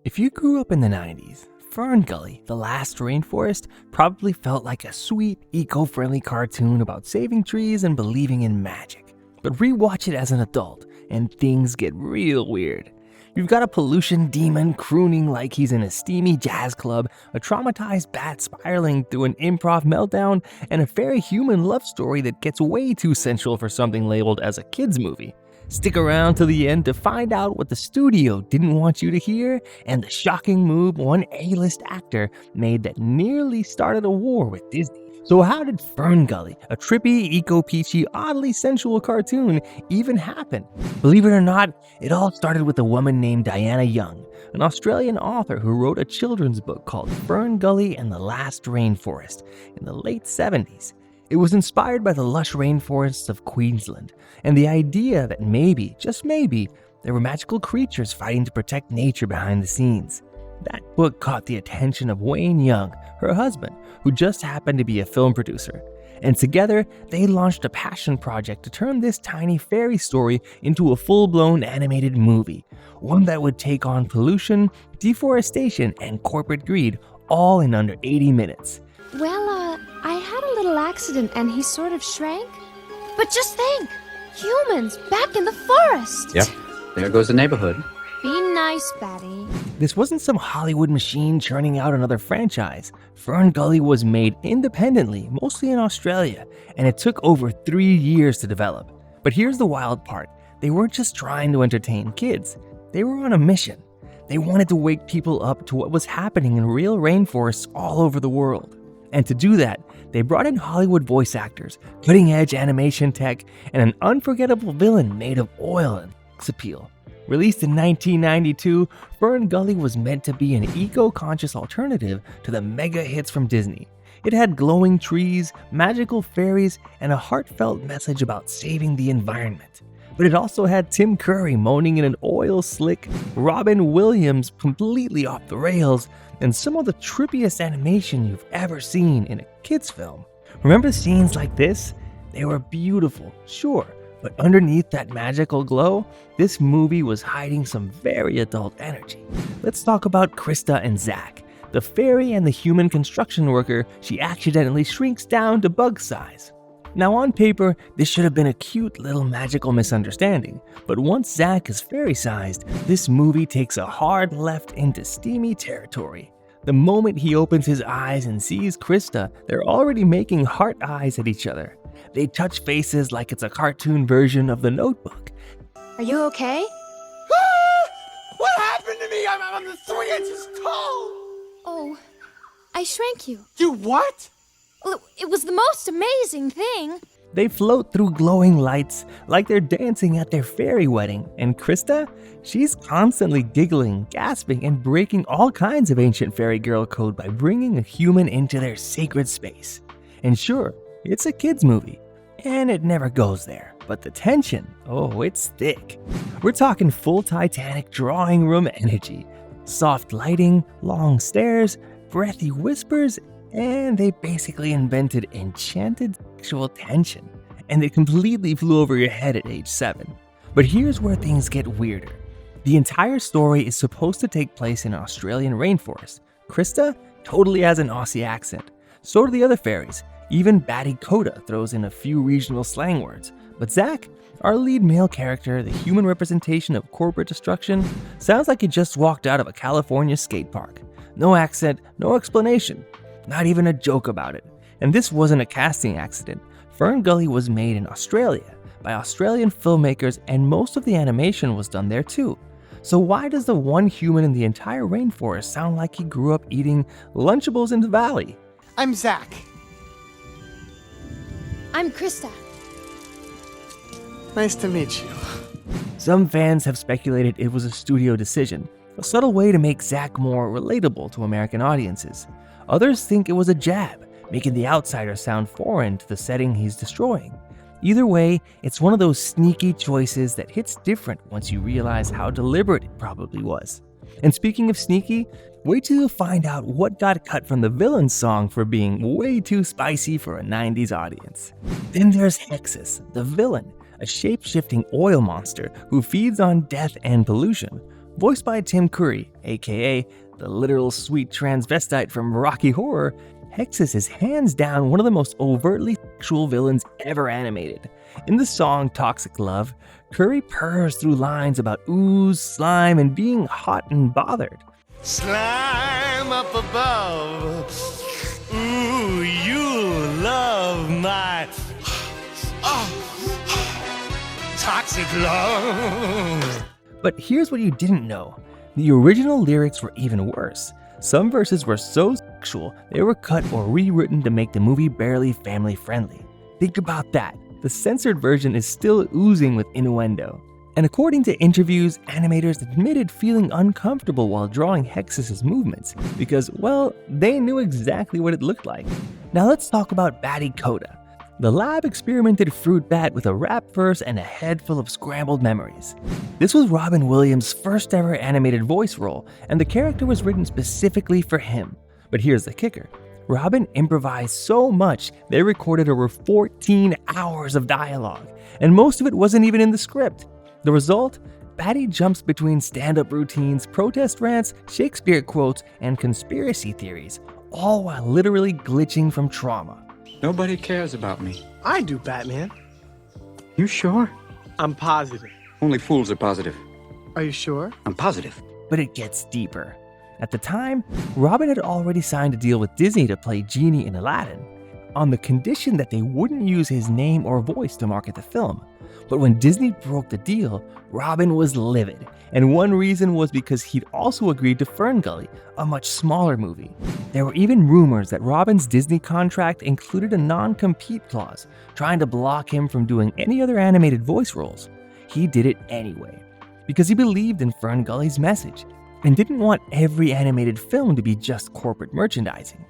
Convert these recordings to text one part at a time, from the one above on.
If you grew up in the 90s, FernGully, The Last Rainforest, probably felt like a sweet, eco-friendly cartoon about saving trees and believing in magic. But rewatch it as an adult, and things get real weird. You've got a pollution demon crooning like he's in a steamy jazz club, a traumatized bat spiraling through an improv meltdown, and a fairy-human love story that gets way too sensual for something labeled as a kid's movie. Stick around to the end to find out what the studio didn't want you to hear and the shocking move one A-list actor made that nearly started a war with Disney. So how did FernGully, a trippy, eco-peachy, oddly sensual cartoon, even happen? Believe it or not, it all started with a woman named Diana Young, an Australian author who wrote a children's book called FernGully and the Last Rainforest in the late 70s. It was inspired by the lush rainforests of Queensland and the idea that maybe, just maybe, there were magical creatures fighting to protect nature behind the scenes. That book caught the attention of Wayne Young, her husband, who just happened to be a film producer. And together, they launched a passion project to turn this tiny fairy story into a full-blown animated movie, one that would take on pollution, deforestation, and corporate greed all in under 80 minutes. Well, I had a little accident and he sort of shrank. But just think, humans back in the forest. Yep, there goes the neighborhood. Be nice, Batty. This wasn't some Hollywood machine churning out another franchise. FernGully was made independently, mostly in Australia, and it took over 3 years to develop. But here's the wild part. They weren't just trying to entertain kids. They were on a mission. They wanted to wake people up to what was happening in real rainforests all over the world. And to do that, they brought in Hollywood voice actors, cutting-edge animation tech, and an unforgettable villain made of oil and sex appeal. Released in 1992, FernGully was meant to be an eco-conscious alternative to the mega hits from Disney. It had glowing trees, magical fairies, and a heartfelt message about saving the environment. But it also had Tim Curry moaning in an oil-slick, Robin Williams completely off the rails, and some of the trippiest animation you've ever seen in a kid's film. Remember scenes like this? They were beautiful, sure, but underneath that magical glow, this movie was hiding some very adult energy. Let's talk about Krista and Zach, the fairy and the human construction worker she accidentally shrinks down to bug size. Now on paper, this should have been a cute little magical misunderstanding, but once Zach is fairy-sized, this movie takes a hard left into steamy territory. The moment he opens his eyes and sees Krista, they're already making heart eyes at each other. They touch faces like it's a cartoon version of The Notebook. Are you okay? What happened to me? I'm 3 inches tall! Oh, I shrank you. You what? Well, it was the most amazing thing. They float through glowing lights like they're dancing at their fairy wedding, and Krista, she's constantly giggling, gasping, and breaking all kinds of ancient fairy girl code by bringing a human into their sacred space. And sure, it's a kid's movie, and it never goes there, but the tension, oh, it's thick. We're talking full Titanic drawing room energy, soft lighting, long stares, breathy whispers, and they basically invented enchanted sexual tension, and it completely flew over your head at age 7. But here's where things get weirder. The entire story is supposed to take place in an Australian rainforest. Krista totally has an Aussie accent. So do the other fairies. Even Batty Koda throws in a few regional slang words. But Zach, our lead male character, the human representation of corporate destruction, sounds like he just walked out of a California skate park. No accent, no explanation. Not even a joke about it. And this wasn't a casting accident. FernGully was made in Australia by Australian filmmakers, and most of the animation was done there too. So why does the one human in the entire rainforest sound like he grew up eating Lunchables in the valley? I'm Zach. I'm Krista. Nice to meet you. Some fans have speculated it was a studio decision, a subtle way to make Zach more relatable to American audiences. Others think it was a jab, making the outsider sound foreign to the setting he's destroying. Either way, it's one of those sneaky choices that hits different once you realize how deliberate it probably was. And speaking of sneaky, wait till you find out what got cut from the villain's song for being way too spicy for a 90s audience. Then there's Hexus, the villain, a shape-shifting oil monster who feeds on death and pollution. Voiced by Tim Curry, aka the literal sweet transvestite from Rocky Horror, Hexus is hands down one of the most overtly sexual villains ever animated. In the song Toxic Love, Curry purrs through lines about ooze, slime, and being hot and bothered. Slime up above. Ooh, you love my toxic love. But here's what you didn't know. The original lyrics were even worse. Some verses were so sexual, they were cut or rewritten to make the movie barely family friendly. Think about that. The censored version is still oozing with innuendo. And according to interviews, animators admitted feeling uncomfortable while drawing Hexus' movements because, well, they knew exactly what it looked like. Now let's talk about Batty Koda. The lab experimented Fruit Bat with a rap verse and a head full of scrambled memories. This was Robin Williams' first ever animated voice role, and the character was written specifically for him. But here's the kicker. Robin improvised so much they recorded over 14 hours of dialogue, and most of it wasn't even in the script. The result? Batty jumps between stand-up routines, protest rants, Shakespeare quotes, and conspiracy theories, all while literally glitching from trauma. Nobody cares about me. I do, Batman. You sure? I'm positive. Only fools are positive. Are you sure? I'm positive. But it gets deeper. At the time, Robin had already signed a deal with Disney to play Genie in Aladdin, on the condition that they wouldn't use his name or voice to market the film. But when Disney broke the deal, Robin was livid, and one reason was because he'd also agreed to FernGully, a much smaller movie. There were even rumors that Robin's Disney contract included a non-compete clause, trying to block him from doing any other animated voice roles. He did it anyway, because he believed in FernGully's message, and didn't want every animated film to be just corporate merchandising.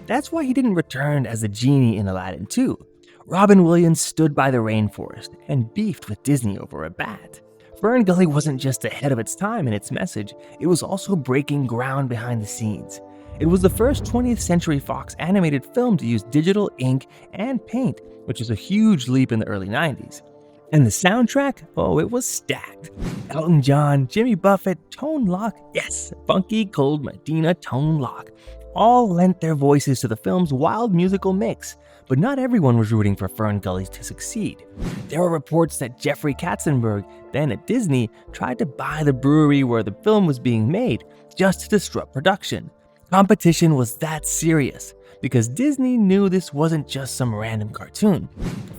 That's why he didn't return as the genie in Aladdin 2. Robin Williams stood by the rainforest and beefed with Disney over a bat. FernGully wasn't just ahead of its time in its message, it was also breaking ground behind the scenes. It was the first 20th Century Fox animated film to use digital ink and paint, which was a huge leap in the early 90s. And the soundtrack? Oh, it was stacked. Elton John, Jimmy Buffett, Tone Loc, yes, Funky Cold Medina Tone Loc, all lent their voices to the film's wild musical mix. But not everyone was rooting for FernGully to succeed. There were reports that Jeffrey Katzenberg, then at Disney, tried to buy the brewery where the film was being made, just to disrupt production. Competition was that serious, because Disney knew this wasn't just some random cartoon.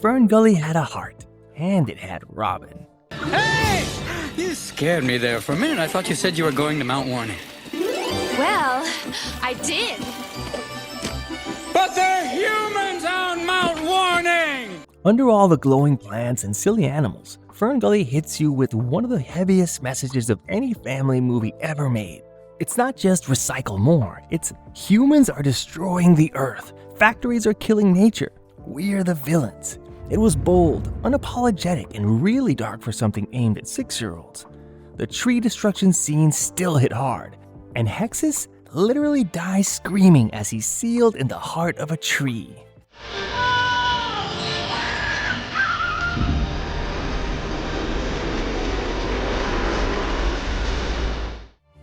FernGully had a heart, and it had Robin. Hey! You scared me there for a minute. I thought you said you were going to Mount Warning. Well, I did. But they're humans on Mount Warning! Under all the glowing plants and silly animals, FernGully hits you with one of the heaviest messages of any family movie ever made. It's not just recycle more, it's humans are destroying the earth, factories are killing nature, we're the villains. It was bold, unapologetic, and really dark for something aimed at 6-year-olds. The tree destruction scene still hit hard, and Hexus literally dies screaming as he's sealed in the heart of a tree.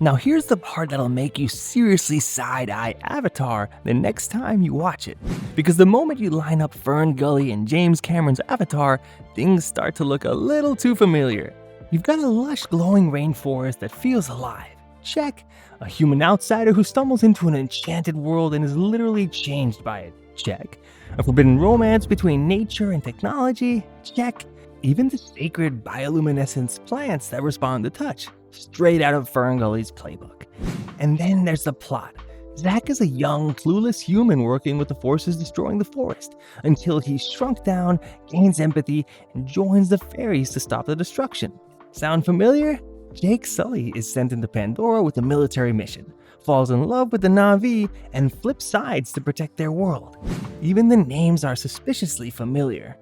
Now here's the part that'll make you seriously side-eye Avatar the next time you watch it. Because the moment you line up FernGully and James Cameron's Avatar, things start to look a little too familiar. You've got a lush glowing rainforest that feels alive. Check. A human outsider who stumbles into an enchanted world and is literally changed by it. Check. A forbidden romance between nature and technology. Check. Even the sacred bioluminescence plants that respond to touch. Straight out of FernGully's playbook. And then there's the plot. Zack is a young, clueless human working with the forces destroying the forest until he's shrunk down, gains empathy, and joins the fairies to stop the destruction. Sound familiar? Jake Sully is sent into Pandora with a military mission, falls in love with the Na'vi, and flips sides to protect their world. Even the names are suspiciously familiar.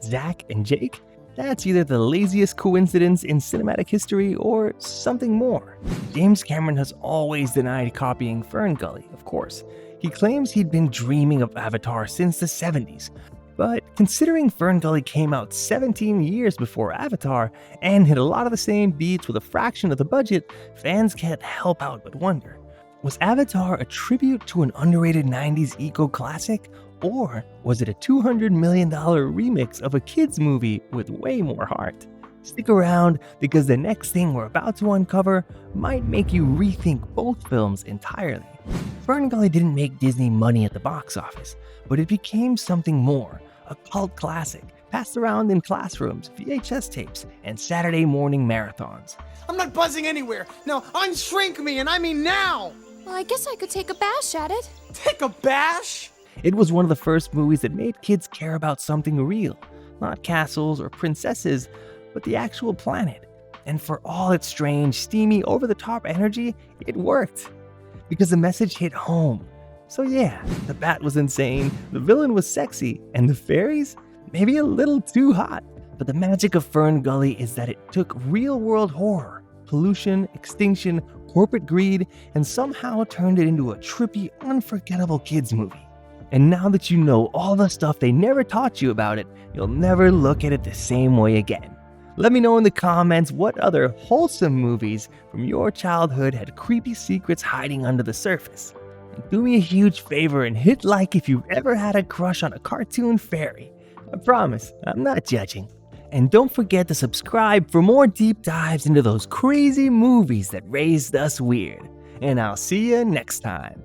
Zack and Jake? That's either the laziest coincidence in cinematic history or something more. James Cameron has always denied copying FernGully, of course. He claims he'd been dreaming of Avatar since the 70s. But considering FernGully came out 17 years before Avatar and hit a lot of the same beats with a fraction of the budget, fans can't help out but wonder, was Avatar a tribute to an underrated 90s eco-classic, or was it a $200 million remix of a kids movie with way more heart? Stick around, because the next thing we're about to uncover might make you rethink both films entirely. FernGully didn't make Disney money at the box office, but it became something more, a cult classic, passed around in classrooms, VHS tapes, and Saturday morning marathons. I'm not buzzing anywhere. Now, unshrink me, and I mean now! Well, I guess I could take a bash at it. Take a bash? It was one of the first movies that made kids care about something real, not castles or princesses, but the actual planet. And for all its strange, steamy, over-the-top energy, it worked. Because the message hit home. So yeah, the bat was insane, the villain was sexy, and the fairies? Maybe a little too hot. But the magic of FernGully is that it took real-world horror, pollution, extinction, corporate greed, and somehow turned it into a trippy, unforgettable kids movie. And now that you know all the stuff they never taught you about it, you'll never look at it the same way again. Let me know in the comments what other wholesome movies from your childhood had creepy secrets hiding under the surface. And do me a huge favor and hit like if you've ever had a crush on a cartoon fairy. I promise, I'm not judging. And don't forget to subscribe for more deep dives into those crazy movies that raised us weird. And I'll see you next time.